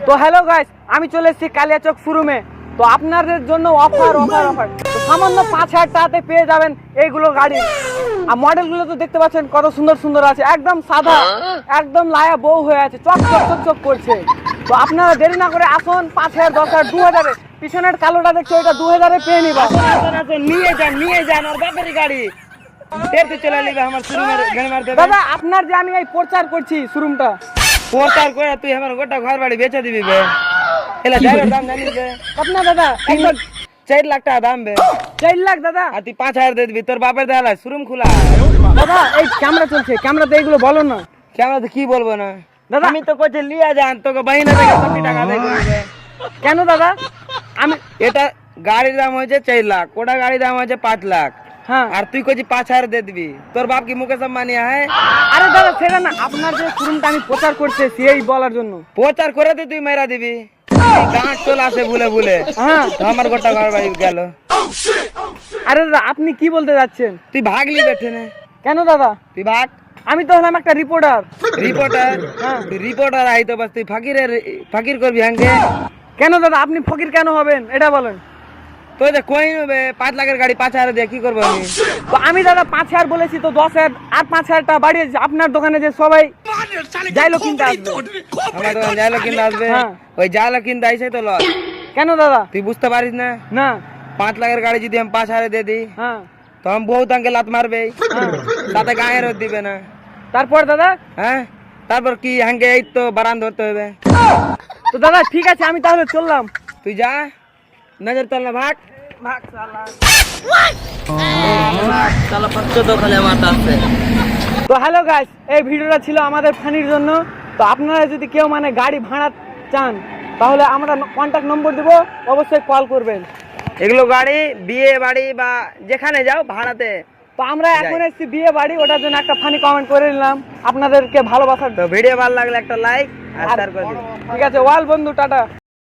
তো hello guys, আমি চলে এসেছি কালিয়াচক শোরুমে। তো আপনাদের জন্য অফার অফার অফার সামান্য 5,000 টাকাতে পেয়ে যাবেন এইগুলো গাড়ি। আর মডেলগুলো তো দেখতে পাচ্ছেন কত সুন্দর সুন্দর আছে, একদম সাদা, একদম লায়া বউ হয়ে আছে, চক চক চক চক করছে। তো আপনারা দেরি না করে আসুন, 5,000, 10,000, 2,000 পিছনের কালোটা দেখছো, এটা 2,000 পেয়ে নিবা। নিয়ে যান আর বাপের গাড়ি টেরতে চলে নিবে আমার শোরুমের গাড়ি মারতে দাদা আপনার যে আমি এই প্রচার করছি শোরুমটা, প্রচার করে তুই আমার গোটা ঘর বাড়ি বেচে দিবি বে। এলা জায়গার দাম জানিস বে? আপনার দাদা একবার 4 লাখ টাকা দাম বে। 4 লাখ দাদা। আর তুই 5,000 দিয়ে দিবি, তোর বাপের দেয়ালা শোরুম খোলা। দাদা এই ক্যামেরা চলছে, ক্যামেরাতে এইগুলো বলো না। কেমন তো কি বলবো না দাদা আমি তো কইছি লিয়া যান, তোকে বাহিনা থেকে 20 টাকা দিয়ে দিবে। কেন দাদা? আমি এটা গাড়ির দাম হয়েছে 4 লাখ, ওটা গাড়ির দাম হয়েছে 5 লাখ, হ্যাঁ আর তুই কইছি 5,000 দিয়ে দিবি। তোর বাপ কি মুকেশ আম্বানি হ্যাঁ? আরে দাদা সেটা না, আপনার যে শোরুমটা আমি প্রচার করছি সেই বলার জন্য। প্রচার করে তুই মেরা দিবি, গাঁট চলে আসে ভুলে ভুলে। হ্যাঁ তো আমার গোটা ঘর বাড়ি গেল। আরে দাদা আপনি কি বলতে যাচ্ছেন? তুই ভাগলি বেঠে না, কেন দাদা? তুই ভাগ। আমি তো হলাম একটা রিপোর্টার। রিপোর্টার? হ্যাঁ। তুই রিপোর্টার আই তো বাস তুই ফাকির করবি হাঙ্গে। কেন দাদা আপনি ফকির কেন হবেন এটা বলেন। তুই যে কই নেবে 5 লাখের গাড়ি 5,000 দিয়ে কি করবো আমি? তো আমি দাদা 5,000 বলেছি, তো 10,000 আর 5,000 টাকা বাড়িয়েছি। আপনার দোকানে যে সবাই যাইলো কিনতে আসবে, আমার দোকান জায়লো কিনতে আসবে, হ্যাঁ। ওই জায়লো কিনতে আইসে তো লস। কেন দাদা? তুই বুঝতে পারিস না, না 5 লাখের গাড়ি যদি আমি 5,000 দিয়ে দিই হ্যাঁ তো আমি বহুত আঙ্কে লাত মারবে, তাতে গায়ের রোদ দিবে না। তারপর দাদা? হ্যাঁ তারপর কি হাঙ্গে এই তো বারান ধরতে হবে। তো দাদা ঠিক আছে, আমি তাহলে চললাম। তুই যা, নজর তল না, ভাগ ভাগ শালা। শালা পাঁচশো তো খালি আমার আছে। তো হ্যালো গাইস, এই ভিডিওটা ছিল আমাদের ফানির জন্য। তো আপনারা যদি কেউ মানে গাড়ি ভাড়া চান তাহলে আমরা কন্ট্যাক্ট নম্বর দেবো, অবশ্যই কল করবেন। এগুলো গাড়ি বিয়ে বাড়ি বা যেখানে যাও ভাড়াতে। তো আমরা এখন এসেছি বিয়ে বাড়ি, ওটার জন্য একটা ফানি কমেন্ট করে নিলাম আপনাদেরকে ভালোবাসার। তো ভিডিও ভালো লাগলে একটা লাইক আর শেয়ার করে দিন। ঠিক আছে, ওয়াল বন্ধু, টাটা।